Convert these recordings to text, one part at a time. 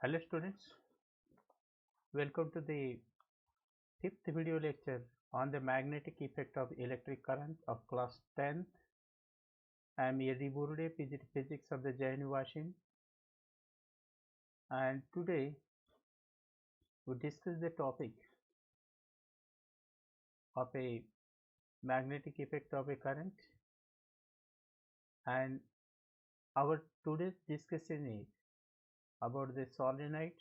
Hello students, welcome to the fifth video lecture on the magnetic effect of electric current of class 10th. I am Yadi Burde, Physics of the Jain Washing, and today we discuss the topic of a magnetic effect of a current, and our today's discussion is about the solenoid,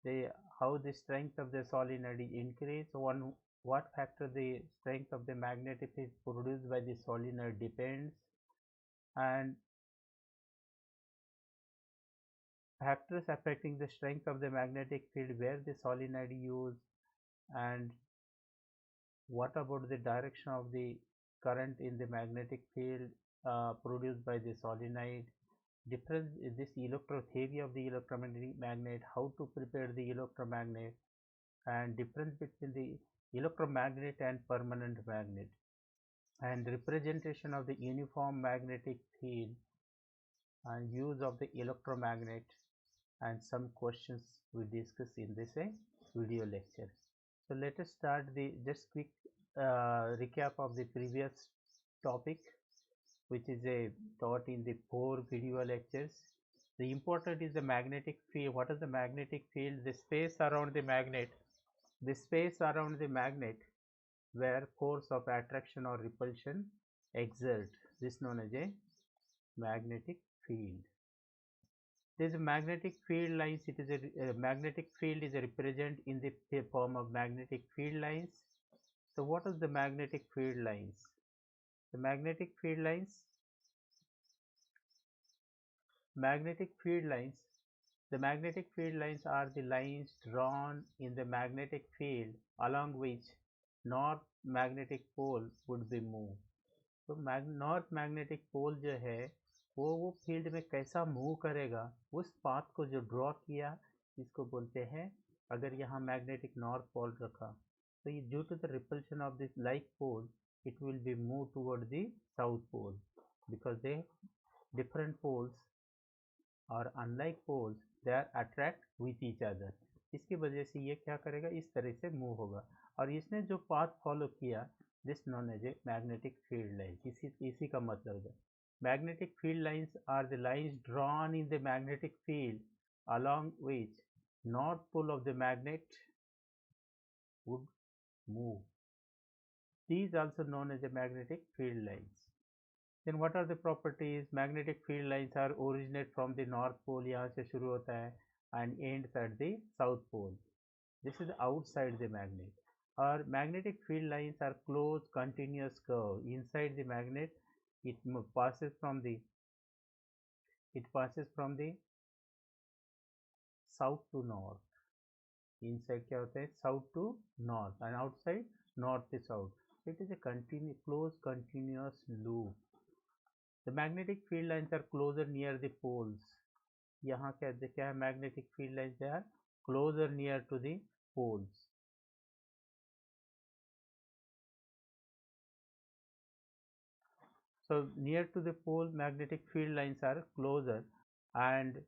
the how the strength of the solenoid is increased, what factor the strength of the magnetic is produced by the solenoid depends, and factors affecting the strength of the magnetic field, where the solenoid used, and what about the direction of the current in the magnetic field produced by the solenoid, difference in this theory of the electromagnetic magnet, how to prepare the electromagnet, and difference between the electromagnet and permanent magnet, and representation of the uniform magnetic field and use of the electromagnet, and some questions we discuss in this video lecture. So let us start the just quick recap of the previous topic, which is a taught in the 4 video lectures. The important is the magnetic field. What is the magnetic field? The space around the magnet. The space around the magnet where force of attraction or repulsion exert. This is known as a magnetic field. This magnetic field lines, it is a magnetic field is represented in the form of magnetic field lines. So what is the magnetic field lines? The magnetic field lines, the magnetic field lines are the lines drawn in the magnetic field along which north magnetic pole would be moved. तो north magnetic pole जो है वो field में कैसा move करेगा, उस path को जो ड्रॉ किया, इसको बोलते हैं, अगर यहाँ मैग्नेटिक नॉर्थ पोल रखा तो ये due to the repulsion of this like pole it will be moved toward the south pole because they different poles or unlike poles they are attract with each other. इसकी वजह से ये क्या करेगा, इस तरह से मूव होगा, और इसने जो पाथ फॉलो किया this known as a magnetic field line. इसी का मतलब है magnetic field lines are the lines drawn in the magnetic field along which north pole of the magnet would move. These also known as the magnetic field lines. Then what are the properties? Magnetic field lines are originate from the north pole, यहाँ से शुरू होता है, and ends at the south pole. This is outside the magnet. Or magnetic field lines are closed continuous curve. Inside the magnet, it passes from the south to north. Inside क्या होता है, south to north, and outside north to south. It is a closed continuous loop. The magnetic field lines are closer near the poles. यहाँ क्या है, magnetic field lines they are closer near to the poles. So near to the pole, magnetic field lines are closer, and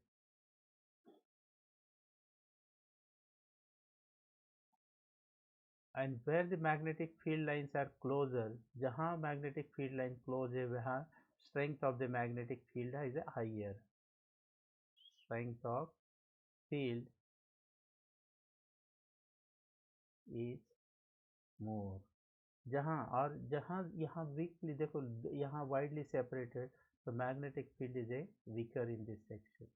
where the magnetic field lines are closer, जहाँ magnetic field line close है वहाँ strength of the magnetic field is higher. Strength of field is more. जहाँ यहाँ weakly, देखो यहाँ widely separated, so magnetic field is a weaker in this section.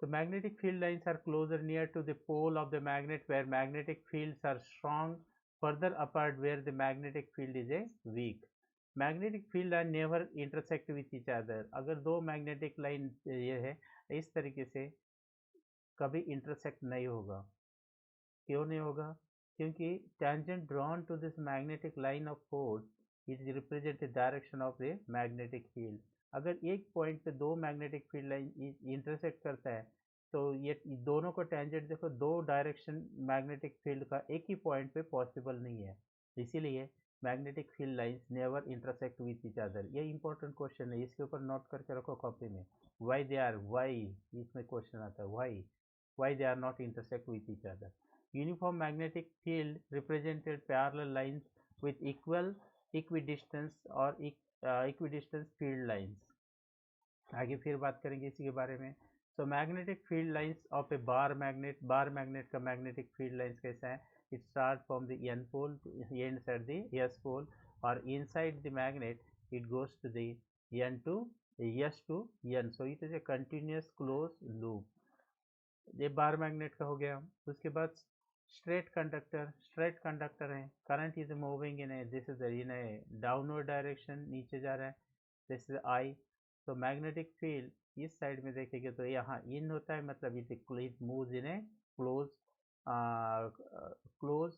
The magnetic field lines are closer near to the pole of the magnet where magnetic fields are strong, further apart where the magnetic field is a weak. Magnetic field are never intersect with each other. अगर दो magnetic line ये है इस तरीके से कभी intersect नहीं होगा. क्यों नहीं होगा? क्योंकि tangent drawn to this magnetic line of force it represent the direction of the magnetic field. अगर एक पॉइंट पे दो मैग्नेटिक फील्ड लाइन इंटरसेक्ट करता है तो ये दोनों को टेंजेंट देखो, दो डायरेक्शन मैग्नेटिक फील्ड का एक ही पॉइंट पे पॉसिबल नहीं है, इसीलिए magnetic field lines never intersect with each other. ये इंपॉर्टेंट क्वेश्चन है, इसके ऊपर नोट करके रखो कॉपी में। वाई इसमें क्वेश्चन आता है, why they are not intersect with each other. Uniform magnetic field represented parallel lines with equal equidistance और इक्विडिस्टेंस फील्ड लाइंस। आगे फिर बात करेंगे इसी के बारे में। So magnetic field lines of a bar magnet का मैग्नेटिक फील्ड लाइंस कैसा है? It start from the N pole to ends at the S pole, और inside the magnet it goes to the N to S to N, so it is a continuous close loop. ये bar magnet का हो गया। उसके बाद straight conductor है, current is moving in a this is in a downward direction, नीचे जा रहा है, दिस इज आई। तो मैग्नेटिक फील्ड इस साइड में देखेंगे तो यहाँ इन होता है, मतलब it moves in A close close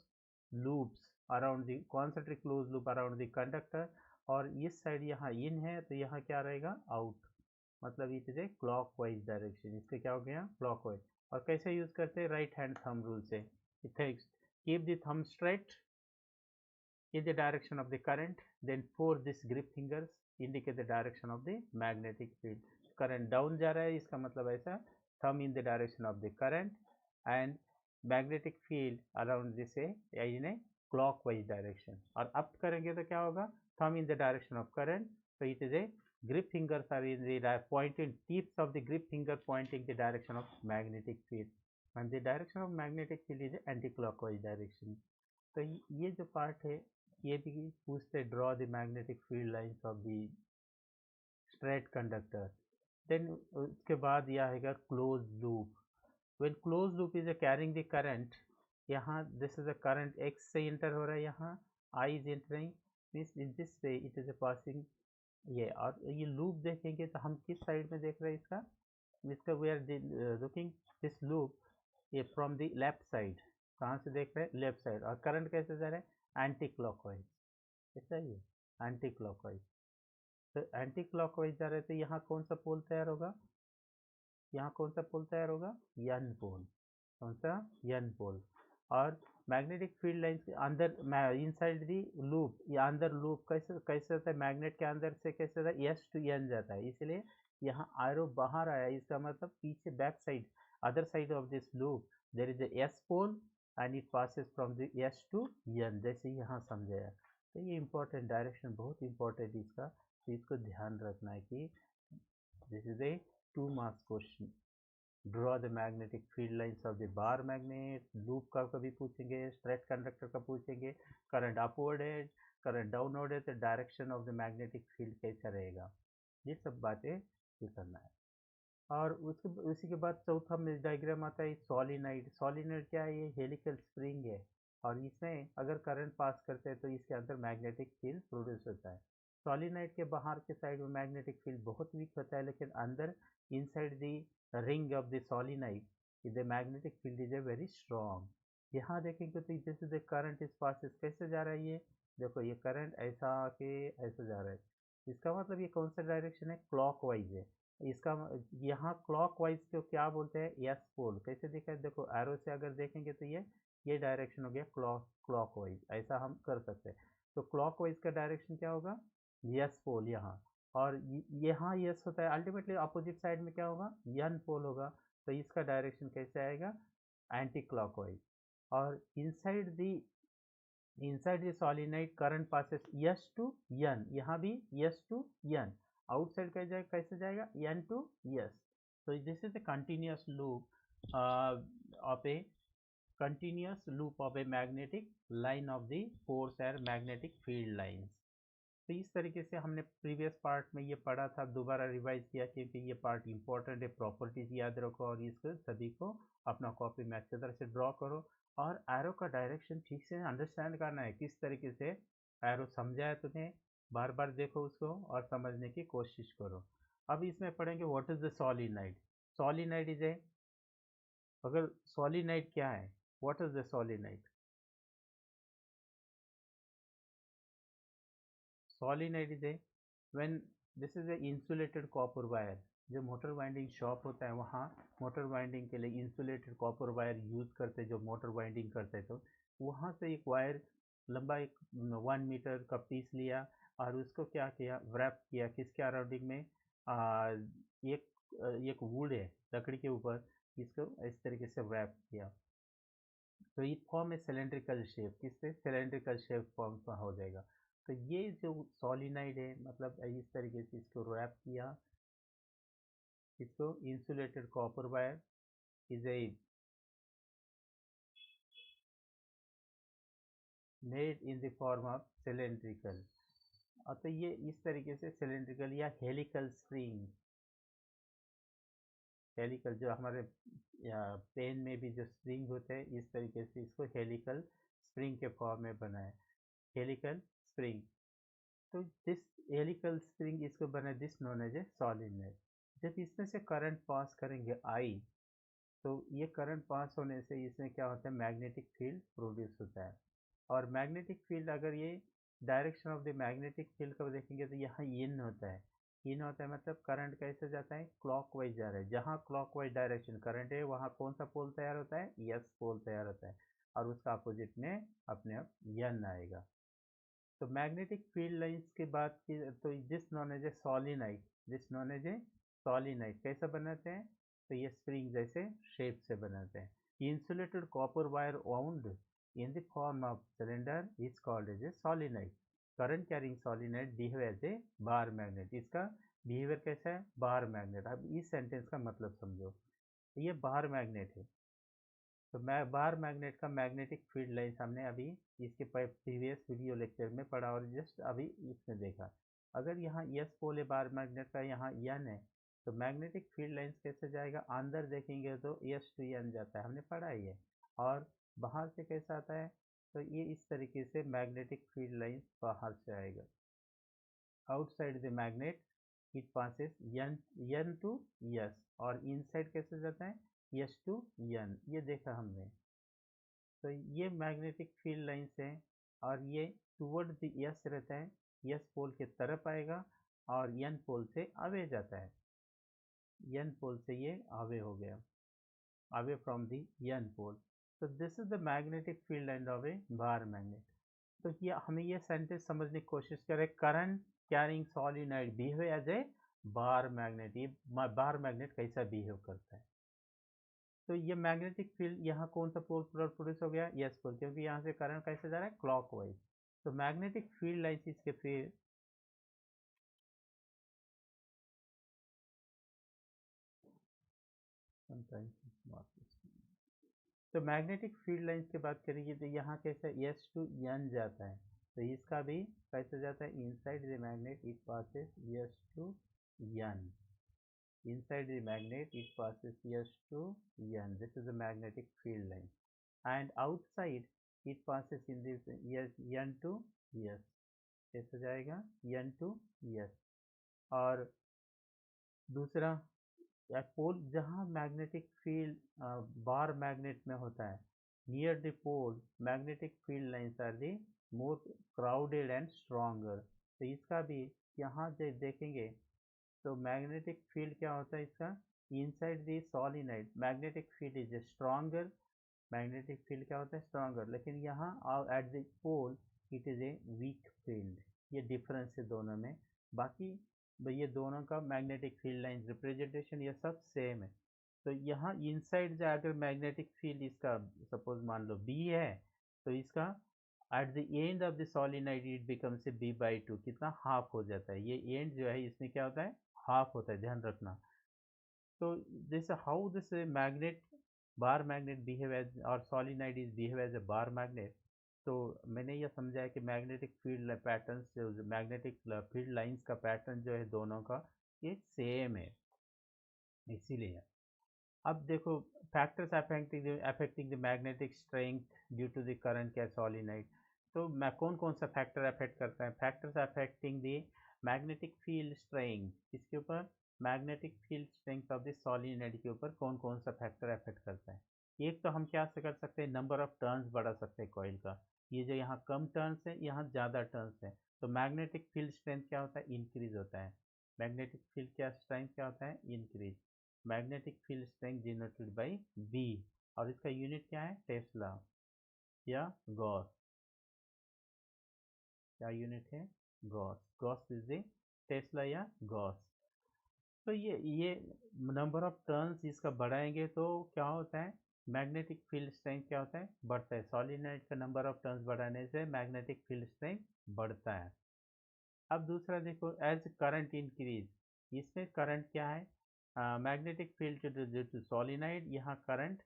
loops around the concentric close loop around the conductor. और इस साइड यहाँ इन है तो यहाँ क्या रहेगा? आउट, मतलब it is a clock wise direction. इससे क्या हो गया? Clock wise. और कैसे यूज करते हैं? राइट हैंड थंब रूल से। Keep the thumb straight in the direction of the current, then four this grip fingers indicate the direction of the magnetic field. Current down जा रहा है, इसका मतलब ऐसा, thumb in the direction of the current and magnetic field around this in a clockwise direction. और up करेंगे तो क्या होगा? Thumb in the direction of current, so it is a grip fingers are in the pointing tips of the grip finger pointing the direction of magnetic field, and the direction of magnetic field is anti-clockwise direction. तो ये जो part है ये भी पूछते, draw the magnetic field lines of the straight conductor. Then उसके बाद यह आएगा close loop. When close loop is carrying the current, यहाँ this is a current X से इंटर हो रहा है, यहाँ I is entering this way, it is a passing ये। और ये लूप देखेंगे तो हम किस साइड में देख रहे हैं इसका we are looking this loop ये फ्रॉम द लेफ्ट साइड। कहाँ से देख रहे हैं? Left side. और करंट कैसे जा रहा है? एंटी क्लॉकवाइज, ऐसा ही है, एंटी क्लॉकवाइज। तो एंटी क्लॉकवाइज जा रहे हैं तो यहाँ कौन सा पोल तैयार होगा? यहाँ कौन सा पोल तैयार होगा? N pole. कौन सा? N pole. और मैग्नेटिक फील्ड लाइन के अंदर इनसाइड दी लूप, या अंदर लूप कैसे कैसे होता है? मैग्नेट के अंदर से कैसे होता है? एस टू एन जाता है, इसलिए यहाँ आयरो बाहर आया, इसका मतलब पीछे back side other side of this loop there is S pole and it passes from the S to N, जैसे यहाँ समझाया। तो ये इंपॉर्टेंट डायरेक्शन बहुत इंपॉर्टेंट इसका, तो इसको ध्यान रखना है कि this is A 2 marks question. Draw the magnetic field lines of the bar magnet. Loop का कभी पूछेंगे, स्ट्रेट कंडक्टर का पूछेंगे, करंट अपवर्ड है, करंट डाउनवर्ड है, तो direction of the magnetic field कैसा रहेगा, ये सब बातें ये करना है। और उसी के बाद चौथा में डायग्राम आता है सोलिनॉइड। सोलिनॉइड क्या है? ये हेलिकल स्प्रिंग है, और इसमें अगर करंट पास करते हैं तो इसके अंदर मैग्नेटिक फील्ड प्रोड्यूस होता है। सोलिनॉइड के बाहर के साइड में मैग्नेटिक फील्ड बहुत वीक होता है, लेकिन अंदर inside the ring of the solenoid the magnetic field is a very strong. यहाँ देखेंगे तो जैसे द करंट इस पासेस कैसे जा रहा है, ये देखो, ये करंट ऐसा आके ऐसे जा रहा है, इसका मतलब ये कौन सा डायरेक्शन है? क्लॉक वाइज है। इसका यहाँ क्लॉकवाइज को क्या बोलते हैं? S pole. कैसे दिखा है? देखो, एरो से अगर देखेंगे तो ये डायरेक्शन हो गया क्लॉकवाइज, ऐसा हम कर सकते हैं। तो क्लॉकवाइज का डायरेक्शन क्या होगा? यस पोल यहाँ, और यहाँ यस होता है, अल्टीमेटली अपोजिट साइड में क्या होगा? यन पोल होगा, तो इसका डायरेक्शन कैसे आएगा? Anticlockwise. और inside the solenoid current passes S to N, यहाँ भी यस टू यन, आउटसाइड कैसे जाएगा? N to S. so this is a continuous loop of a continuous loop of a magnetic line of the force or magnetic field lines। तो इस तरीके से हमने previous part में ये पढ़ा था, दोबारा रिवाइज किया क्योंकि ये पार्ट इंपॉर्टेंट है। प्रॉपर्टीज याद रखो और इसको सभी को अपना कॉपी में अच्छी तरह से ड्रॉ करो, और एरो का डायरेक्शन ठीक से अंडरस्टैंड करना है, किस तरीके से एरो समझा है तुम्हें, बार बार देखो उसको और समझने की कोशिश करो। अब इसमें पढ़ेंगे what is the solenoid. Solenoid is a, अगर सोलिनॉइड क्या है, what is the solenoid? Solenoid is a when this is A insulated copper wire. जो मोटर वाइंडिंग शॉप होता है वहाँ मोटर वाइंडिंग के लिए इंसुलेटेड कॉपर वायर यूज करते, जो मोटर वाइंडिंग करते, तो वहाँ से एक वायर लंबा एक 1 मीटर का पीस लिया और उसको क्या किया, व्रैप किया किसके अराउंडिंग में, एक एक वुड है लकड़ी के ऊपर, इसको इस तरीके से व्रैप किया, तो ये फॉर्म है सिलेंड्रिकल शेप, किससे सिलेंड्रिकल शेप फॉर्म का हो जाएगा। तो ये जो सॉलिनाइड है मतलब इस तरीके से इसको रैप किया, इसको insulated copper wire is a made in the form of cylindrical, तो ये इस तरीके से सिलेंड्रिकल या हेलिकल स्प्रिंग, हेलिकल जो हमारे पेन में भी जो स्प्रिंग होते हैं इस तरीके से इसको हेलिकल स्प्रिंग के फॉर्म में बनाए, हेलिकल स्प्रिंग। तो दिस हेलिकल स्प्रिंग इसको बना, this known as a solenoid. जब इसमें से करंट पास करेंगे आई, तो ये करंट पास होने से इसमें क्या होता है, मैग्नेटिक फील्ड प्रोड्यूस होता है। और मैग्नेटिक फील्ड अगर ये direction of the magnetic field को देखेंगे तो यहाँ इन होता है, इन होता है मतलब करंट कैसे जाता है, क्लॉकवाइज जा रहा है, जहाँ क्लॉकवाइज डायरेक्शन करंट है वहाँ कौन सा पोल तैयार होता है, यस पोल तैयार होता है, और उसका अपोजिट में अपने आप यन आएगा। तो मैग्नेटिक फील्ड लाइंस की बात की तो this known as a solenoid, this known as a solenoid कैसा बनाते हैं, तो ये स्प्रिंग जैसे शेप से बनाते हैं। Insulated copper wire wound in the form of cylinder is called as a solenoid. Current carrying solenoid behave as a bar magnet, इसका बिहेवियर कैसा है, बार मैग्नेट। अब इस सेंटेंस का मतलब समझो, ये बार मैग्नेट है, तो मैं बार मैग्नेट का मैग्नेटिक फील्ड लाइंस हमने अभी इसके प्रीवियस वीडियो लेक्चर में पढ़ा और जस्ट अभी इसमें देखा। अगर यहाँ यस पोल है बार मैग्नेट का, यहाँ यन है, तो मैग्नेटिक फील्ड लाइंस कैसे जाएगा, अंदर देखेंगे तो यस टू यन जाता है, हमने पढ़ा ही है। और बाहर से कैसा आता है, तो ये इस तरीके से मैग्नेटिक फील्ड लाइंस बाहर से आएगा, outside the magnet it passes N to yes, और इनसाइड कैसे जाता है, यस टू यन, ये देखा हमने। तो ये मैग्नेटिक फील्ड लाइंस हैं, और ये टूवर्ड द यस रहता है, यस पोल के तरफ आएगा, और यन पोल से अवे जाता है, यन पोल से ये अवे हो गया, away from the N pole. तो this is the magnetic field line of a bar magnet. तो ये हमें ये सेंटेंस समझने की कोशिश करें, current carrying solenoid behave as a bar magnet, ये बार मैग्नेट कैसा बिहेव करता है। तो ये मैग्नेटिक फील्ड यहाँ कौन सा पोल प्रोड्यूस हो गया, यस पोल, क्योंकि यहाँ से करंट कैसे जा रहा है, क्लॉकवाइज। तो मैग्नेटिक फील्ड लाइंस इसके फिर तो मैग्नेटिक फील्ड लाइंस की बात करेंगे तो यहाँ कैसा यस टू यन जाता है, तो इसका भी कैसे जाता है, inside the magnet it passes S to N, inside the magnet it passes S to N, this is the magnetic field line, and outside it passes in this S, N to S, कैसे जाएगा, N to S। और दूसरा पोल जहाँ magnetic field bar magnet में होता है, near the pole magnetic field lines are the more crowded and stronger. तो इसका भी यहाँ जो देखेंगे तो मैग्नेटिक फील्ड क्या होता है इसका, inside the solenoid magnetic field is stronger, magnetic field क्या होता है स्ट्रॉन्गर, लेकिन यहाँ at the pole it is a weak field, ये डिफरेंस है दोनों में। बाकी ये दोनों का मैग्नेटिक फील्ड लाइन रिप्रेजेंटेशन ये सब सेम है। तो यहाँ इनसाइड जो अगर मैग्नेटिक फील्ड इसका सपोज मान लो बी है, तो इसका at the end of the solenoid it becomes A b/2, कितना हाफ हो जाता है, ये एंड जो है इसमें क्या होता है, हाफ होता है, ध्यान रखना। तो this how this magnet bar magnet behave as और solenoid is behave as a bar magnet. तो मैंने यह समझा है कि मैग्नेटिक फील्ड पैटर्न जो मैग्नेटिक फील्ड लाइंस का पैटर्न जो है दोनों का ये सेम है, इसीलिए। अब देखो factors affecting the magnetic strength due to the current या सॉलिनॉइड। तो मैं कौन कौन सा फैक्टर अफेक्ट करता है, factors affecting the magnetic field strength, इसके ऊपर magnetic field strength of the solenoid के ऊपर कौन कौन सा फैक्टर अफेक्ट करता है। एक तो हम क्या से कर सकते हैं, नंबर ऑफ टर्न्स बढ़ा सकते हैं कॉइल का, ये जो यहाँ कम टर्न्स है यहाँ ज़्यादा टर्न्स है, तो मैग्नेटिक फील्ड स्ट्रेंथ क्या होता है, इंक्रीज होता है, मैग्नेटिक फील्ड क्या स्ट्रेंथ क्या होता है, increase, magnetic field strength denoted by B, और इसका यूनिट क्या है, टेस्ला या गॉस। क्या यूनिट है? Gauss. Gauss is the Tesla या गॉस। तो ये नंबर ऑफ टर्न्स इसका बढ़ाएंगे तो क्या होता है? मैग्नेटिक फील्ड स्ट्रेंथ क्या होता है? बढ़ता है। सॉलिनॉइड का नंबर ऑफ टर्न्स बढ़ाने से मैग्नेटिक फील्ड स्ट्रेंथ बढ़ता है। अब दूसरा देखो, एज करंट इंक्रीज, इसमें करंट क्या है? Magnetic field due to solenoid, यहाँ करंट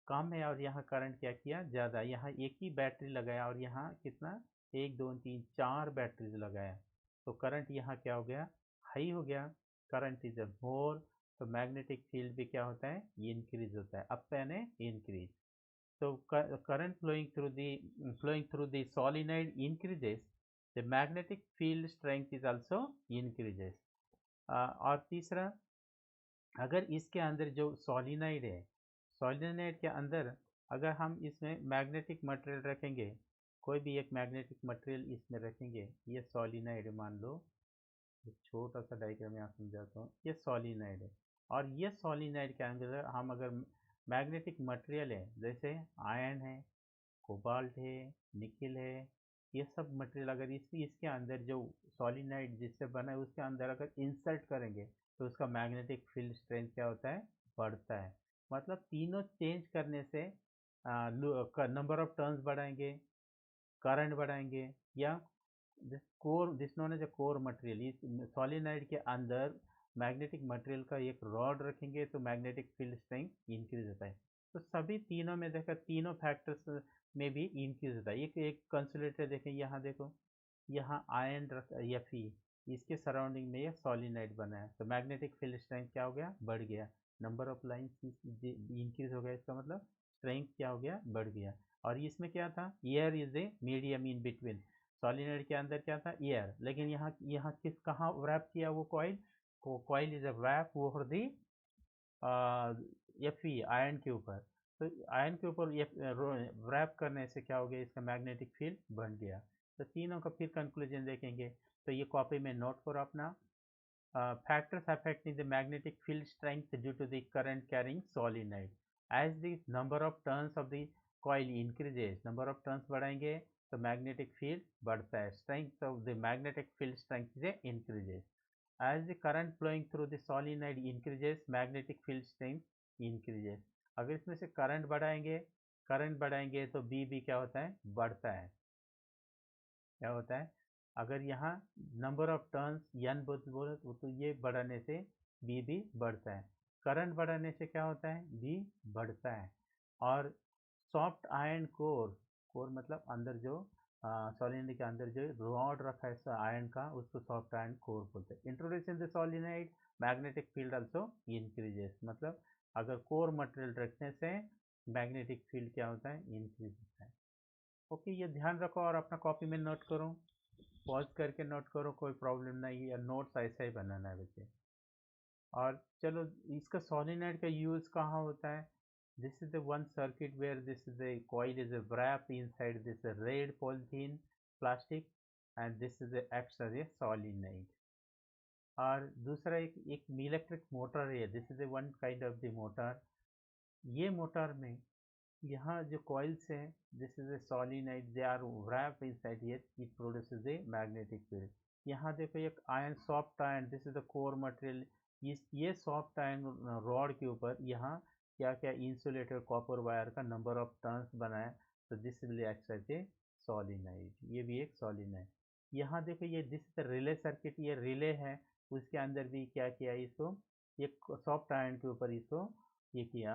कम है और यहाँ करंट क्या किया? ज़्यादा। यहाँ एक ही बैटरी लगाया और यहाँ कितना? एक दो तीन चार बैटरीज लगाया, तो करंट यहाँ क्या हो गया? हाई हो गया। करंट इज मोर, तो मैग्नेटिक फील्ड भी क्या होता है? ये इंक्रीज होता है, अप यानी increase. So current flowing through the solenoid increases, the magnetic field strength is also increases. और तीसरा, अगर इसके अंदर जो सोलिनॉइड है, सोलिनॉइड के अंदर अगर हम इसमें मैग्नेटिक मटेरियल रखेंगे, कोई भी एक मैग्नेटिक मटेरियल इसमें रखेंगे, ये सोलिनॉइड मान लो, एक छोटा सा डायग्राम यहाँ समझाता हूँ, ये सोलिनॉइड है। और ये सोलिनॉइड के अंदर हम अगर मैग्नेटिक मटेरियल है, जैसे आयरन है, कोबाल्ट है, निकल है, ये सब मटेरियल अगर इसके अंदर जो सॉलिनाइड जिससे बना है उसके अंदर अगर इंसर्ट करेंगे तो उसका मैग्नेटिक फील्ड स्ट्रेंथ क्या होता है? बढ़ता है। मतलब तीनों चेंज करने से नंबर ऑफ टर्न्स बढ़ाएंगे, करंट बढ़ाएंगे, या जिस known as a core material, इस सॉलिनाइड के अंदर मैग्नेटिक मटेरियल का एक रॉड रखेंगे तो मैग्नेटिक फील्ड स्ट्रेंथ इंक्रीज होता है। तो सभी तीनों में देखा, तीनों फैक्टर्स में भी इंक्रीज होता है। एक कंसोलेटर देखें, यहाँ देखो, यहाँ आयन या फी, इसके सराउंडिंग में ये सॉलिनाइड बना है, तो मैग्नेटिक फील्ड स्ट्रेंथ क्या हो गया? बढ़ गया। नंबर ऑफ लाइन इंक्रीज हो गया, इसका मतलब स्ट्रेंथ क्या हो गया? बढ़ गया। और इसमें क्या था? Air is a medium in between. Solenoid के अंदर क्या था? एयर, लेकिन यहाँ यहाँ किस कहाँ रैप किया वो coil? Coil is a wrap over the F E, iron के ऊपर। तो आयरन के ऊपर रैप करने से क्या हो गया? इसका मैग्नेटिक फील्ड बन गया। तो तीनों का फिर कंक्लूजन देखेंगे, तो ये कॉपी में नोट करो अपना। factors affecting the magnetic field strength due to the current carrying solenoid. As the number of turns of the coil increases, number of turns बढ़ाएंगे तो magnetic field बढ़ता है, strength of the magnetic field strength is increases. As the current flowing through the solenoid increases, magnetic field strength increases. अगर इसमें से current बढ़ाएंगे तो B भी क्या होता है? बढ़ता है। क्या होता है? अगर यहाँ नंबर ऑफ टर्न्स एन बोले तो ये बढ़ाने से बी भी बढ़ता है। करंट बढ़ाने से क्या होता है? बी बढ़ता है। और सॉफ्ट आयरन कोर, कोर मतलब अंदर जो सोलिनॉइड के अंदर जो रॉड रखा है आयरन का, उसको सॉफ्ट आयरन कोर बोलते हैं। Introduce the solenoid, magnetic field also increases, मतलब अगर कोर मटेरियल रखने से मैग्नेटिक फील्ड क्या होता है? इंक्रीज होता है। ओके, ये ध्यान रखो और अपना कॉपी में नोट करो, पॉज करके नोट करो, कोई प्रॉब्लम नहीं है, या नोट्स ऐसा ही बनाना है बच्चे। और चलो, इसका सोलिनॉइड का यूज़ कहाँ होता है? This is the one circuit where this is the coil is wrapped inside this red polythene plastic and this is acts as a solenoid. और दूसरा एक इलेक्ट्रिक मोटर है, this is one kind of the motor. ये motor में यहाँ जो coils हैं, this is a solenoid, they are wrapped inside it, it produces a magnetic field. यहाँ देखो एक iron, soft iron, this is the core material. ये soft iron rod के ऊपर यहाँ क्या क्या इंसुलेटर कॉपर वायर का नंबर ऑफ टर्न्स बनाए, तो this will act as a solenoid, ये भी एक सोलिनॉइड। यहाँ देखो, ये दिस रिले सर्किट, ये रिले है, उसके अंदर भी क्या किया इसको, एक सॉफ्ट आयरन के ऊपर इसको ये किया,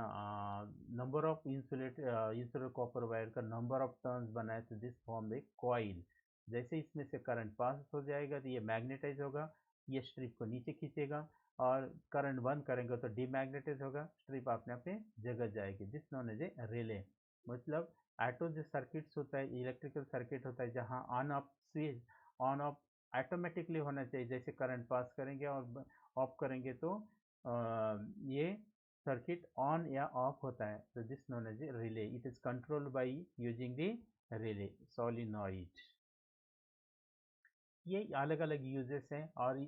number of insulator copper wire का नंबर ऑफ टर्न्स बनाए, तो दिस फॉर्म एक कॉइल। जैसे इसमें से करंट पास हो जाएगा तो ये मैग्नेटाइज होगा, ये स्ट्रिप को नीचे खींचेगा, और करंट बंद करेंगे तो डीमैग्नेटाइज होगा, स्ट्रिप अपने अपने जगह जाएगी। This known as a relay. मतलब ऑटो जो सर्किट्स होता है, इलेक्ट्रिकल सर्किट होता है, जहाँ on off switch, on off automatically होना चाहिए, जैसे करंट पास करेंगे और ऑफ करेंगे तो ये सर्किट ऑन या ऑफ होता है, तो this known as a relay, it is controlled by using the relay solenoid. ये अलग अलग यूजेस हैं, और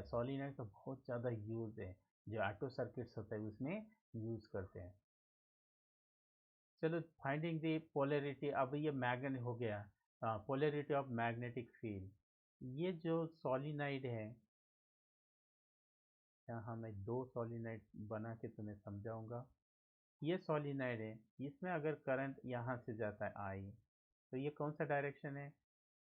सोलिनॉइड का बहुत ज़्यादा यूज है, जो ऑटो सर्किट्स होता है उसमें यूज करते हैं। चलो, फाइंडिंग द पोलैरिटी, अब ये मैग्नेट हो गया, पोलैरिटी ऑफ मैग्नेटिक फील्ड। ये जो सॉलिनाइड है, यहाँ मैं दो सॉलिनाइड बना के तुम्हें समझाऊंगा। ये सॉलिनाइड है, इसमें अगर करंट यहाँ से जाता है आई, तो ये कौन सा डायरेक्शन है?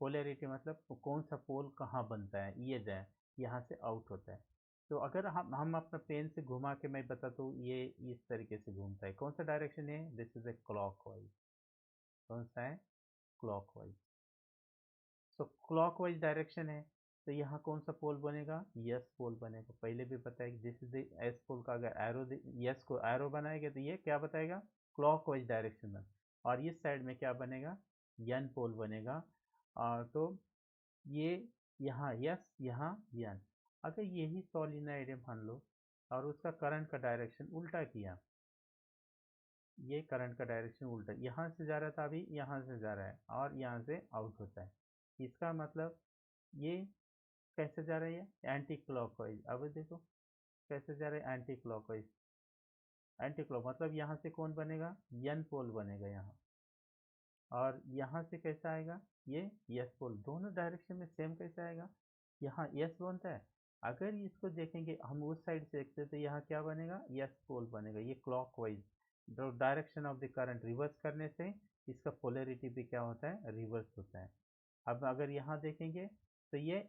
पोलैरिटी मतलब कौन सा पोल कहाँ बनता है, ये जाए यहाँ से आउट होता है। तो अगर हम अपना पेन से घुमा के मैं बताता हूँ, ये इस तरीके से घूमता है, कौन सा डायरेक्शन है? This is A clockwise. कौन सा है? क्लॉकवाइज। सो क्लॉकवाइज डायरेक्शन है, तो यहाँ कौन सा पोल बनेगा? यस पोल बनेगा। पहले भी बताया कि दिस इज एस पोल का अगर एरो यस को एरो बनाएगा तो ये क्या बताएगा? क्लॉकवाइज डायरेक्शन में। और इस साइड में क्या बनेगा? यन पोल बनेगा। और तो ये यहाँ यस, यहाँ यन। अगर यही सॉलिनॉइड है मान लो, और उसका करंट का डायरेक्शन उल्टा किया, ये करंट का डायरेक्शन उल्टा, यहाँ से जा रहा था अभी यहाँ से जा रहा है और यहाँ से आउट होता है। इसका मतलब ये कैसे जा रही है? Anti clockwise. अब देखो कैसे जा रहा है? Anti clockwise. एंटी क्लॉक मतलब यहाँ से कौन बनेगा? यन पोल बनेगा यहाँ। और यहाँ से कैसा आएगा? ये यस पोल। दोनों डायरेक्शन में सेम कैसे आएगा? यहाँ यस बनता है। अगर इसको देखेंगे हम उस साइड से देखते तो यहाँ क्या बनेगा? यस पोल बनेगा। ये क्लॉकवाइज, जो direction of the current reverse करने से इसका पोलैरिटी भी क्या होता है? रिवर्स होता है। अब अगर यहाँ देखेंगे तो ये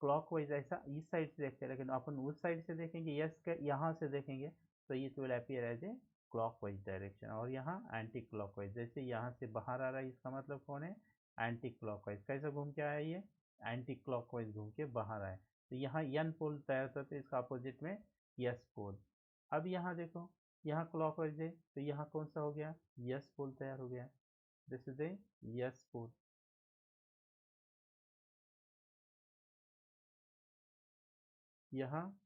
क्लॉकवाइज ऐसा इस साइड से देखते हैं, लेकिन अपन उस साइड से देखेंगे, यस के यहाँ से देखेंगे तो ये will appear as a clockwise direction. और यहाँ एंटी क्लॉकवाइज, जैसे यहाँ से बाहर आ रहा है, इसका मतलब कौन है? Anti clockwise. कैसे घूम के आया ये? एंटी क्लॉकवाइज घूम के बाहर आए। तो यहाँ यन पोल तैयार होता है, तो इसका अपोजिट में यस पोल। अब यहाँ देखो, यहाँ क्लॉकवाइज है तो यहाँ कौन सा हो गया? यस पोल तैयार हो गया। दिस इज ए यस पोल। यहाँ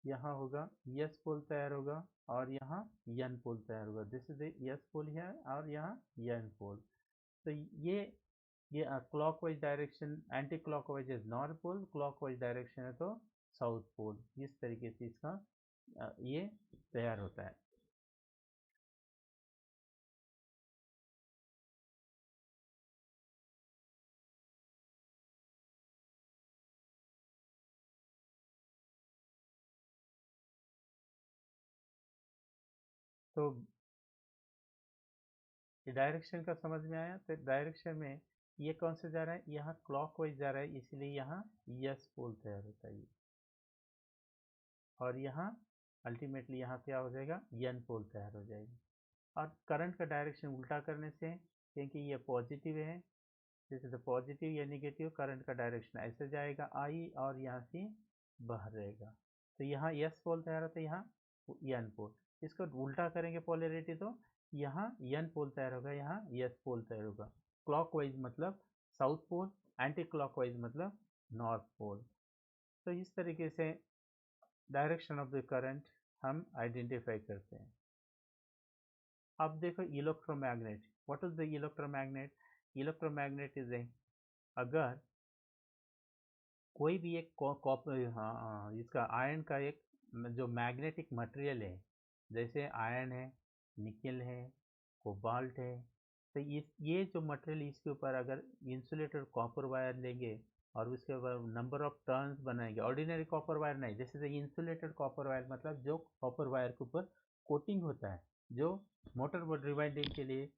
यहाँ होगा यस पोल तैयार होगा, और यहाँ यन पोल तैयार होगा। दिस इज यस पोल है और यहाँ यन पोल। तो ये clockwise direction, anti clockwise is north pole, clockwise direction है तो साउथ पोल। इस तरीके से इसका ये तैयार होता है। तो ये डायरेक्शन का समझ में आया? तो डायरेक्शन में ये कौन से जा रहा है? यहाँ क्लॉकवाइज जा रहा है, इसलिए यहाँ यस पोल तैयार होता है। और यहाँ अल्टीमेटली यहाँ क्या हो जाएगा? यन पोल तैयार हो जाएगी। और करंट का डायरेक्शन उल्टा करने से, क्योंकि ये पॉजिटिव है, जैसे तो पॉजिटिव या निगेटिव, करंट का डायरेक्शन ऐसे जाएगा आई, और यहाँ से बाहर रहेगा। तो यहाँ यस पोल तैयार होता है, यहाँ यन पोल। इसको उल्टा करेंगे पोलैरिटी, तो यहाँ यन पोल तैयार होगा, यहाँ यस पोल तैयार होगा। क्लॉकवाइज मतलब साउथ पोल, एंटी क्लॉकवाइज मतलब नॉर्थ पोल। तो इस तरीके से डायरेक्शन ऑफ द करंट हम आइडेंटिफाई करते हैं। अब देखो electromagnet. What is the electromagnet? Electromagnet is ए, अगर कोई भी एक कॉपर, हाँ, इसका आयरन का एक जो मैग्नेटिक मटेरियल है, जैसे आयरन है, निकल है, कोबाल्ट है, तो ये जो मटेरियल, इसके ऊपर अगर इंसुलेटेड कॉपर वायर लेंगे और उसके ऊपर नंबर ऑफ टर्न्स बनाएंगे, ऑर्डिनरी कॉपर वायर नहीं, जैसे इंसुलेटेड कॉपर वायर मतलब जो कॉपर वायर के ऊपर कोटिंग होता है, जो मोटर रिवाइंडिंग के लिए,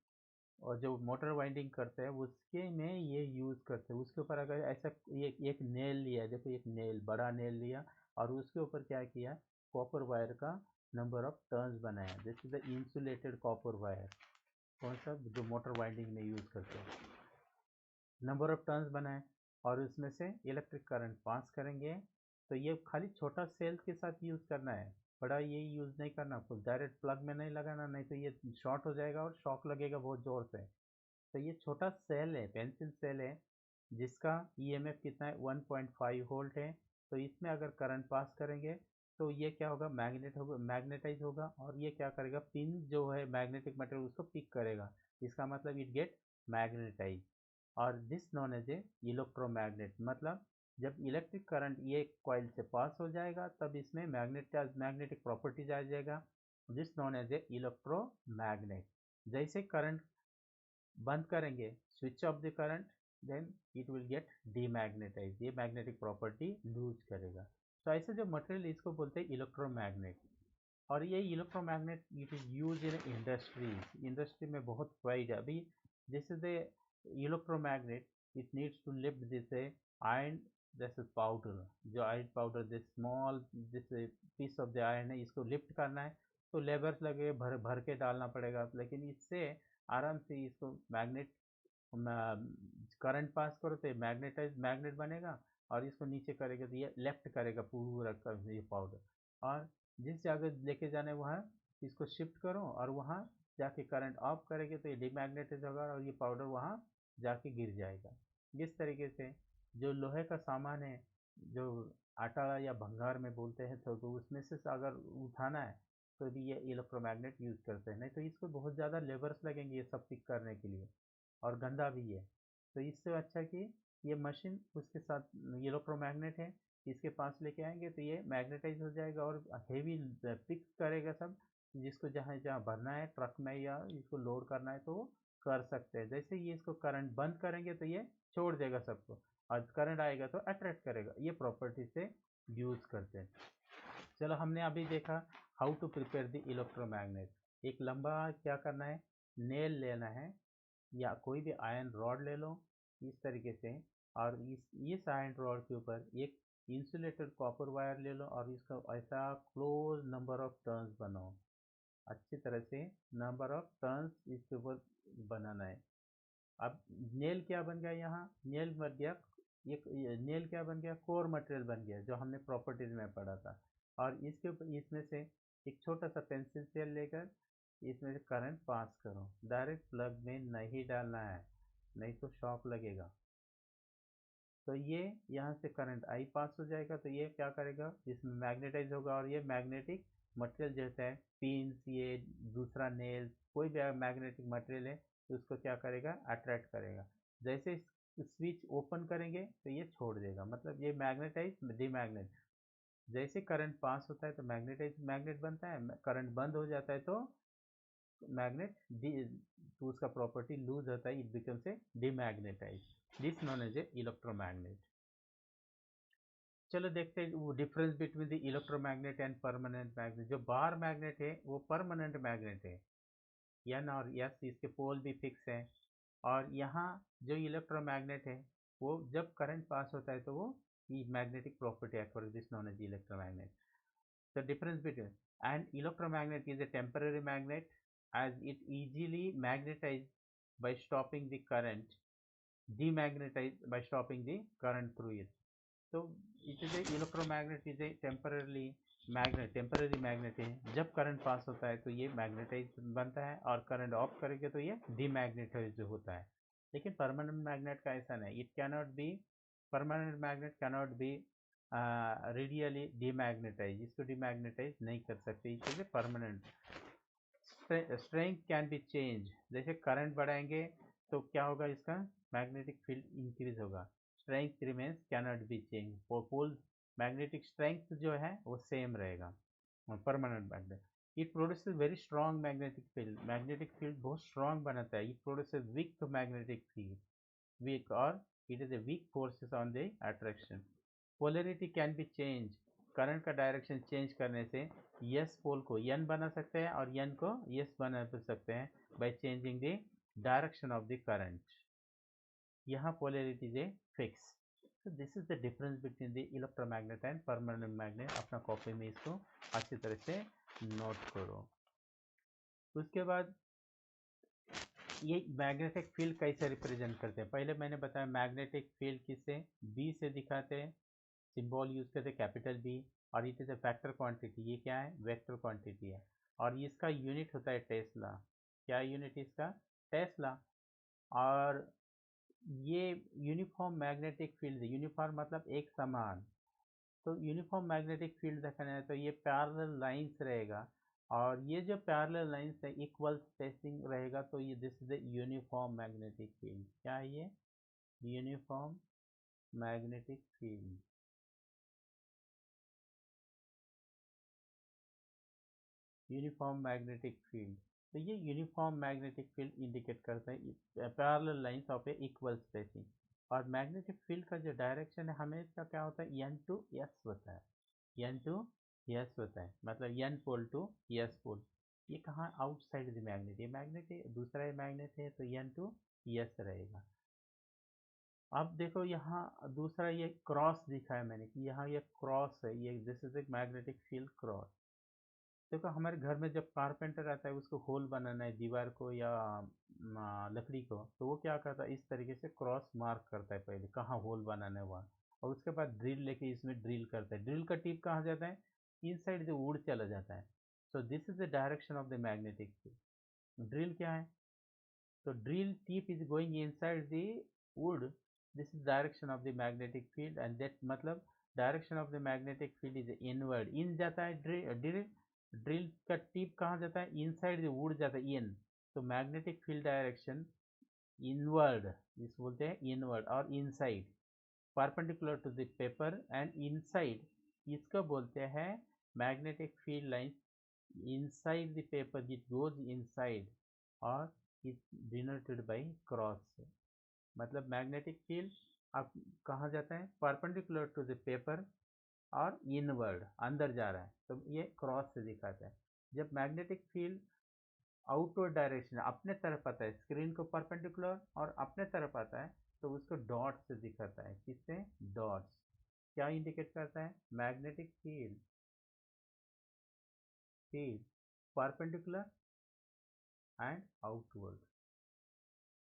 और जो मोटर वाइंडिंग करते हैं उसके में ये यूज़ करते हैं। उसके ऊपर अगर ऐसा एक नेल लिया, देखो एक नेल, बड़ा नेल लिया, और उसके ऊपर क्या किया? कॉपर वायर का नंबर ऑफ टर्न्स बनाया। This is the insulated copper wire. कौन सा? जो मोटर वाइंडिंग में यूज़ करते हैं। नंबर ऑफ टर्न्स बनाए और उसमें से इलेक्ट्रिक करंट पास करेंगे। तो ये खाली छोटा सेल के साथ यूज़ करना है, बड़ा ये यूज़ नहीं करना, कुछ डायरेक्ट प्लग में नहीं लगाना, नहीं तो ये शॉर्ट हो जाएगा और शॉक लगेगा बहुत ज़ोर से। तो ये छोटा सेल है, पेंसिल सेल है, जिसका ईएमएफ कितना है? 1.5 वोल्ट है। तो इसमें अगर करंट पास करेंगे तो ये क्या होगा? मैग्नेट होगा, मैग्नेटाइज होगा, और ये क्या करेगा? पिन जो है मैग्नेटिक मटेरियल उसको पिक करेगा। इसका मतलब इट गेट मैग्नेटाइज। और this known as a electromagnet, मतलब जब इलेक्ट्रिक करंट ये कॉइल से पास हो जाएगा तब इसमें मैग्नेटिक प्रॉपर्टीज आ जाएगा, this known as a electromagnet. जैसे करंट बंद करेंगे, switch off the current, then it will get demagnetize, ये मैग्नेटिक प्रॉपर्टी लूज करेगा। तो ऐसे जो मटेरियल इसको बोलते हैं इलेक्ट्रोमैग्नेट। और ये electromagnet it is use in industries, industry में बहुत वाइड है। अभी this is the electromagnet, it needs to lift this iron, this powder, जो iron powder, this small this piece of the iron है, इसको लिफ्ट करना है तो लेबर्स लगे, भर भर के डालना पड़ेगा। लेकिन इससे आराम से इसको मैग्नेट करंट पास करो तो ये मैग्नेट बनेगा, और इसको नीचे करेगा तो ये लेफ्ट करेगा पूरा ये पाउडर, और जिस जगह लेके जाने वहाँ इसको शिफ्ट करो, और वहाँ जाके करंट ऑफ करेंगे तो ये डीमैग्नेटाइज होगा और ये पाउडर वहाँ जाके गिर जाएगा। जिस तरीके से जो लोहे का सामान है, जो आटा या भंगार में बोलते हैं, तो उसमें से अगर उठाना है तो भी ये इलेक्ट्रोमैग्नेट यूज करते हैं, नहीं तो इसको बहुत ज़्यादा लेबर्स लगेंगे ये सब पिक करने के लिए, और गंदा भी है। तो इससे अच्छा कि ये मशीन उसके साथ इलेक्ट्रोमैग्नेट है, इसके पास लेके आएंगे तो ये मैग्नेटाइज हो जाएगा और हेवी पिक करेगा सब, जिसको जहाँ जहाँ भरना है ट्रक में या इसको लोड करना है तो वो कर सकते हैं। जैसे ये इसको करंट बंद करेंगे तो ये छोड़ देगा सबको, और करंट आएगा तो अट्रैक्ट करेगा, ये प्रॉपर्टी से यूज करते हैं। चलो हमने अभी देखा how to prepare the electromagnet. एक लंबा क्या करना है, नेल लेना है या कोई भी आयरन रॉड ले लो इस तरीके से, और इस आयरन रॉड के ऊपर एक इंसुलेटेड कॉपर वायर ले लो और इसका ऐसा क्लोज नंबर ऑफ टर्न्स बनाओ, अच्छी तरह से नंबर ऑफ टर्न्स इसके ऊपर बनाना है। अब नेल क्या बन गया, यहाँ नेल बन गया, एक नेल क्या बन गया, कोर मटेरियल बन गया जो हमने प्रॉपर्टीज में पढ़ा था। और इसके ऊपर इसमें से एक छोटा सा पेंसिल सेल लेकर इसमें से करंट पास करो, डायरेक्ट प्लग में नहीं डालना है, नहीं तो शॉक लगेगा। तो ये यहाँ से करंट आई पास हो जाएगा तो ये क्या करेगा, इसमें मैग्नेटाइज होगा, और ये मैग्नेटिक मटेरियल जैसा है पिंस, ये दूसरा नेल, कोई भी मैग्नेटिक मटेरियल है तो उसको क्या करेगा, अट्रैक्ट करेगा। जैसे स्विच ओपन करेंगे तो ये छोड़ देगा, मतलब ये मैग्नेटाइज डीमैग्नेट। जैसे करंट पास होता है तो मैग्नेटाइज मैग्नेट बनता है, करंट बंद हो जाता है तो मैग्नेट तो उसका प्रॉपर्टी लूज होता है, it becomes a demagnetize, this known as a electromagnet. चलो देखते हैं वो difference between the electromagnet and permanent magnet. जो बार मैग्नेट है वो परमानेंट मैग्नेट है, एन और एस इसके पोल भी फिक्स है, और यहाँ जो इलेक्ट्रोमैग्नेट है वो जब करंट पास होता है तो वो magnetic property acquires, this known as electromagnet. The difference between an electromagnet is a temporary magnet as it easily magnetized by stopping the current, demagnetized by stopping the current through it. So it is a electromagnet is a temporary magnet है, जब current pass होता है तो ये magnetise बनता है, और current of करेंगे तो ये डीमैग्नेटाइज होता है। लेकिन परमानेंट मैग्नेट का ऐसा नहीं, it cannot be, permanent magnet cannot be readily demagnetize, इसको डीमैग्नेटाइज नहीं कर सकते, इसलिए permanent. Strength can be change, जैसे करंट बढ़ाएंगे तो क्या होगा, इसका मैग्नेटिक फील्ड इंक्रीज होगा, strength remains cannot be change, pole magnetic strength जो है वो सेम रहेगा permanent magnet. It produces very strong magnetic field, magnetic field बहुत स्ट्रॉन्ग बनाता है, it produces weak magnetic field, weak, और it is a weak forces on the attraction. Polarity can be change, current का direction change करने से yes पोल को N बना सकते हैं और एन को यस बना सकते हैं by changing the direction of the current. यहाँ पोलैरिटी इज ए फिक्स। तो this is the difference between the electromagnet and permanent magnet. अपना कॉपी में इसको अच्छी तरह से नोट करो। उसके बाद ये मैग्नेटिक फील्ड कैसे रिप्रेजेंट करते हैं, पहले मैंने बताया मैग्नेटिक फील्ड किससे, बी से दिखाते हैं, सिंबल यूज करते कैपिटल बी, और it is A factor quantity, ये क्या है, वेक्टर क्वांटिटी है, और इसका यूनिट होता है टेस्ला। क्या यूनिट इसका, टेस्ला। और ये यूनिफॉर्म मैग्नेटिक फील्ड, यूनिफॉर्म मतलब एक समान, तो यूनिफॉर्म मैग्नेटिक फील्ड देखना है तो ये पैरेलल लाइंस रहेगा, और ये जो पैरेलल लाइंस है इक्वल स्पेसिंग रहेगा, तो ये this is the uniform magnetic field. क्या है ये, uniform magnetic field, uniform magnetic field. तो ये यूनिफॉर्म मैग्नेटिक फील्ड इंडिकेट करता है parallel lines of A equal spacing. और मैग्नेटिक फील्ड का जो डायरेक्शन है हमेशा क्या होता है, एन टू एस होता है, एन टू एस होता है, मतलब N pole to S pole. ये कहाँ आउटसाइड द मैग्नेट, ये मैग्नेट है, दूसरा ये मैग्नेट है, तो एन टू एस रहेगा। अब देखो यहाँ दूसरा ये क्रॉस दिखा है मैंने कि यहाँ ये क्रॉस है, ये this is A magnetic field cross. देखो हमारे घर में जब कारपेंटर आता है उसको होल बनाना है दीवार को या लकड़ी को, तो वो क्या करता है, इस तरीके से क्रॉस मार्क करता है, पहले कहाँ होल बनाना है वहाँ, और उसके बाद ड्रिल लेके इसमें ड्रिल करता है। ड्रिल का टिप कहाँ जाता है, इनसाइड द वुड चला जाता है। So this is the direction of the magnetic field. Drill क्या है, तो drill tip is going inside the wood. This is direction of the magnetic field, and that मतलब direction of the magnetic field is inward, in जाता है drill का tip कहाँ जाता है, इनसाइड द वुड जाता है, इन। तो मैग्नेटिक फील्ड डायरेक्शन इनवर्ड, इस बोलते हैं इनवर्ड, और inside perpendicular to the paper and inside, इसको बोलते हैं magnetic field line inside the paper, it goes inside or is denoted by cross। मतलब मैग्नेटिक फील्ड अब कहाँ जाता है, परपेंडिकुलर टू द पेपर और इनवर्ड अंदर जा रहा है, तो ये क्रॉस से दिखाता है। जब मैग्नेटिक फील्ड आउटवर्ड डायरेक्शन अपने तरफ आता है, स्क्रीन को परपेंडिकुलर और अपने तरफ आता है, तो उसको डॉट से दिखाता है, किससे, डॉट्स। क्या इंडिकेट करता है, magnetic field, field perpendicular and outward.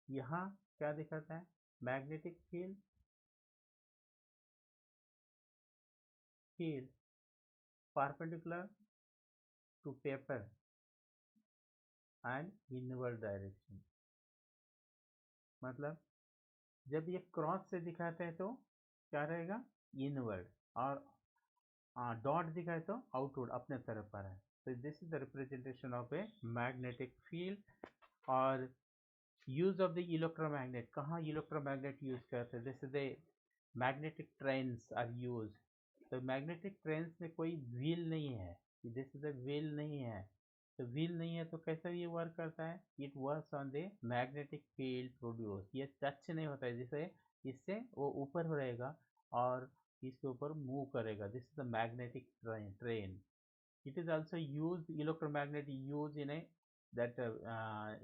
यहाँ क्या दिखाता है, magnetic field, field perpendicular to paper and inward direction. मतलब जब ये क्रॉस से दिखाते हैं तो क्या रहेगा, इनवर्ड, और डॉट दिखाए तो आउटवर्ड, अपने तरफ पर है। तो this is the representation of a magnetic field. और यूज ऑफ द इलेक्ट्रोमैग्नेट, कहाँ इलेक्ट्रोमैग्नेट यूज करते हैं, जैसे the magnetic trains are use. तो मैग्नेटिक ट्रेन्स में कोई व्हील नहीं है, दिस इज अ व्हील नहीं है, तो व्हील नहीं है तो कैसा ये वर्क करता है, it works on the magnetic field produce, ये टच नहीं होता है, जिससे इससे वो ऊपर रहेगा और इसके ऊपर मूव करेगा, this is the magnetic train. It is also used, electromagnet used in a that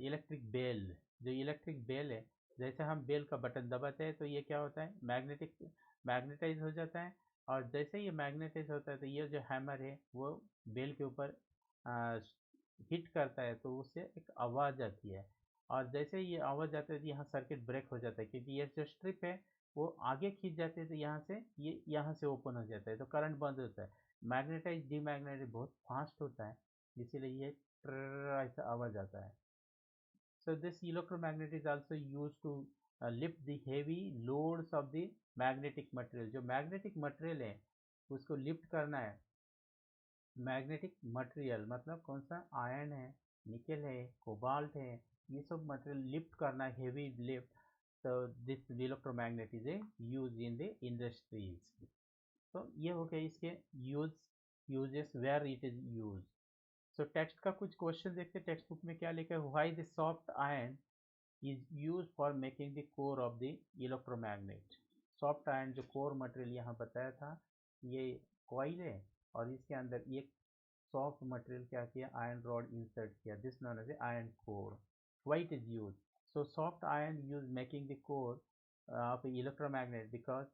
electric bell. जो इलेक्ट्रिक बेल है, जैसे हम बेल का बटन दबाते हैं तो ये क्या होता है, मैग्नेटाइज हो जाता है, और जैसे ये मैग्नेटाइज होता है तो ये जो हैमर है वो बेल के ऊपर हिट करता है, तो उससे एक आवाज़ आती है, और जैसे ये आवाज़ आती है तो यहाँ सर्किट ब्रेक हो जाता है, क्योंकि ये जो स्ट्रिप है वो आगे खींच जाते हैं, तो यहाँ से ये यहाँ से ओपन हो जाता है, तो करंट बंद होता है। मैग्नेटाइज डीमैग्नेटाइज बहुत फास्ट होता है, इसीलिए ये ट्रर ऐसा आवाज आता है। So this electromagnet is also use to lift the heavy loads of the magnetic material. जो मैग्नेटिक मटेरियल है उसको लिफ्ट करना है, मैग्नेटिक मटेरियल मतलब कौन सा, आयरन है, निकल है, कोबाल्ट है, ये सब मटेरियल लिफ्ट करना है, हेवी लिफ्ट। तो this electromagnet is a use in the industries. तो ये हो गया इसके use, uses where it is use. So text का कुछ क्वेश्चन देखते हैं, टेक्स्ट बुक में क्या लिखा है, why the soft iron is use for making the core of the electromagnet. Soft iron जो कोर मटेरियल यहाँ बताया था, ये कॉइल है, और इसके अंदर एक सॉफ्ट मटेरियल क्या किया, आयरन रॉड इंसर्ट किया, this known as iron core. Why it is use, so soft iron use making the core of electromagnet, because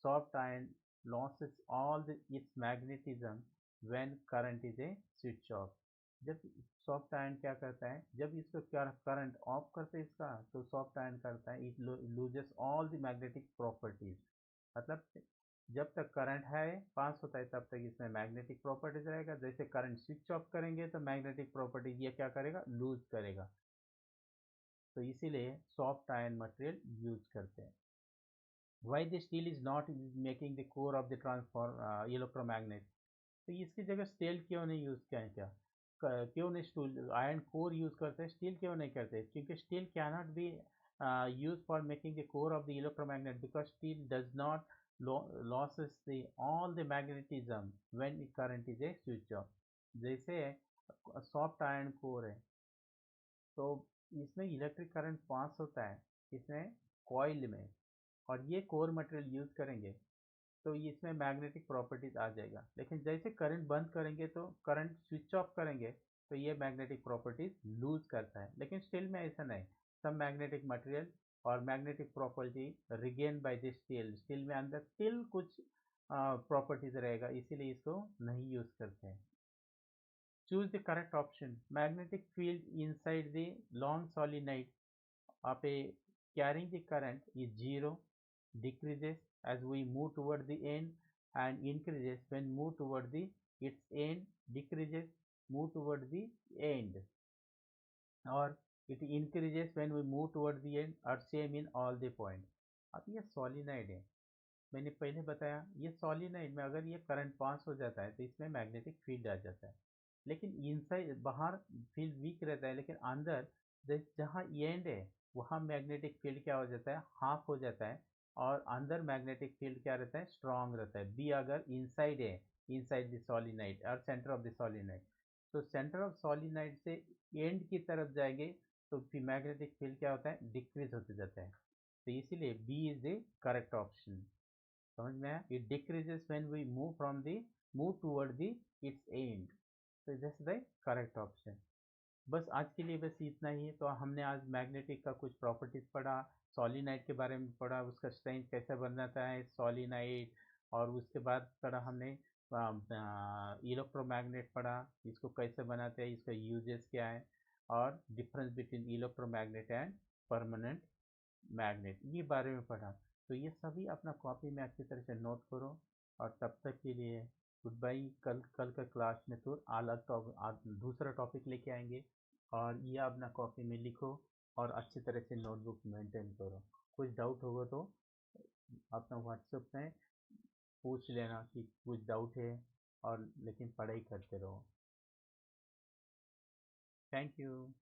soft iron loses all its magnetism when current is a switch off। जब soft iron क्या करता है, जब इसको क्या current of करते हैं इसका, तो सॉफ्ट आयरन करता है, it loses all the magnetic properties. मतलब जब तक करंट है पास होता है तब तक इसमें मैग्नेटिक प्रॉपर्टीज रहेगा, जैसे करंट स्विच ऑफ करेंगे तो मैग्नेटिक प्रॉपर्टीज ये क्या करेगा, लूज करेगा। तो इसीलिए सॉफ्ट आयरन मटेरियल यूज करते हैं। Why the steel is not making the core of the transform electromagnet, तो इसकी जगह स्टील क्यों नहीं यूज किया है, क्या क्यों नहीं स्टील आयरन कोर यूज करते हैं, स्टील क्यों नहीं करते, क्योंकि steel can not be used for making the core of the electromagnet, because steel does not loses the all the magnetism when the current is a switch off. जैसे soft iron core है, तो इसमें electric current pass होता है इसमें coil में, और ये कोर मटेरियल यूज करेंगे तो इसमें मैग्नेटिक प्रॉपर्टीज आ जाएगा। लेकिन जैसे करंट बंद करेंगे तो करंट स्विच ऑफ करेंगे तो ये मैग्नेटिक प्रॉपर्टीज लूज करता है। लेकिन स्टील में ऐसा नहीं, सब मैग्नेटिक मटेरियल और magnetic property regain by the steel, steel में अंदर स्टिल कुछ प्रॉपर्टीज रहेगा, इसीलिए इसको नहीं यूज करते हैं। Choose the correct option. Magnetic field inside the long solenoid of a carrying the current is zero, decreases as we move toward the end, and increases when move toward the its end, decreases move toward the end, or it increases when we move toward the end, or same in all the point। अब ये solenoid है, मैंने पहले बताया ये solenoid में अगर ये करंट पास हो जाता है तो इसमें मैग्नेटिक फील्ड आ जाता है। लेकिन इनसाइड बाहर फील्ड वीक रहता है, लेकिन अंदर जहाँ एंड है वहाँ मैग्नेटिक फील्ड क्या हो जाता है, हाफ हो जाता है, और अंदर मैग्नेटिक फील्ड क्या रहता है, स्ट्रांग रहता है। बी अगर इनसाइड है, इनसाइड द सोलिनॉइड और सेंटर ऑफ द सोलिनॉइड, तो सेंटर ऑफ सोलिनॉइड से एंड की तरफ जाएंगे तो फिर मैग्नेटिक फील्ड क्या होता है, डिक्रीज होते जाता है। तो इसीलिए B is the correct option. समझ में आया? It decreases when we move toward the its end, तो this is the correct option. बस आज के लिए बस इतना ही है। तो हमने आज मैग्नेटिक का कुछ प्रॉपर्टीज पढ़ा, सोलिनाइड के बारे में पढ़ा, उसका स्ट्रेंथ कैसे बनाता है सोलिनाइड, और उसके बाद पढ़ा हमने इलेक्ट्रोमैग्नेट पढ़ा, इसको कैसे बनाते हैं, इसका यूजेस क्या है, और difference between electromagnet and permanent magnet, ये बारे में पढ़ा। तो ये सभी अपना कॉपी में अच्छी तरह से नोट करो, और तब तक के लिए गुड बाई। कल का क्लास में तो अलग दूसरा टॉपिक लेके आएंगे, और ये अपना कॉपी में लिखो और अच्छी तरह से नोटबुक मेंटेन करो। कुछ डाउट होगा तो अपना व्हाट्सएप में पूछ लेना कि कुछ डाउट है, और लेकिन पढ़ाई करते रहो। Thank you.